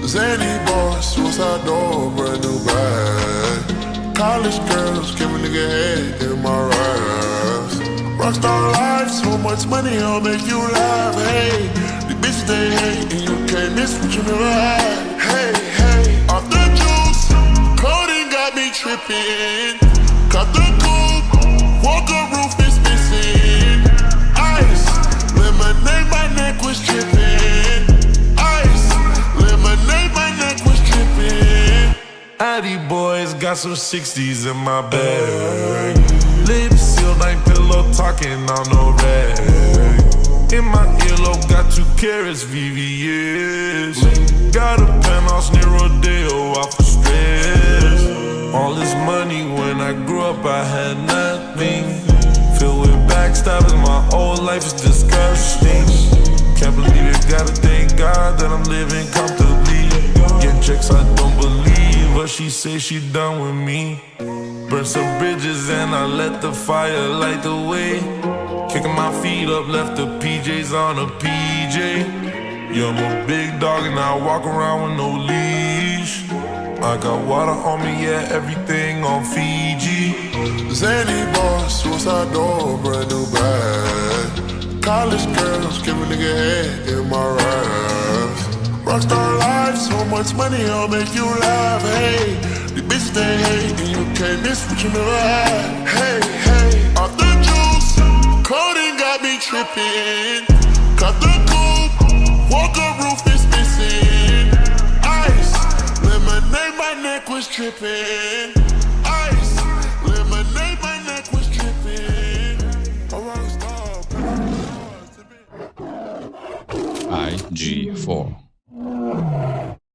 Zany boy, suicide door, brand new bag. College girls, give a nigga head in my raps. Rockstar life, so much money, I'll make you laugh. Hey, the bitches they hate, and you can't miss what you never had. Hey, hey, off the juice, coding got me tripping. Cut the coupe, Walker roof is missing. Ice, lemonade, my neck was tripping. Ice, lemonade, my neck was tripping. Addy boys got some 60s in my bag. Lips sealed, ain't pillow talking on no rag. In my earlobe, got 2 carats, VVS. Got a penthouse near Rodeo, off for stress. All this money, when I grew up, I had nothing. Filled with backstabbing, my whole life is disgusting. Can't believe it, gotta thank God that I'm living comfortably. Getting checks I don't believe, but she say she done with me. Burn some bridges and I let the fire light the way. Kicking my feet up, left the PJs on a PJ. Yeah, I'm a big dog and I walk around with no leash. I got water on me, yeah, everything on Fiji. Zany boy, suicide door, brand new bag. College girls, give a nigga head in my raps. Rockstar life, so much money, I'll make you laugh. Hey, the bitches they hate, and you can't miss what you never had. Hey, hey, off the juice, coding got me tripping. Cut the coupe, Walker roof is missing. Ice, lemonade, my neck was tripping. Ice, lemonade, my neck was tripping. A rockstar. IG4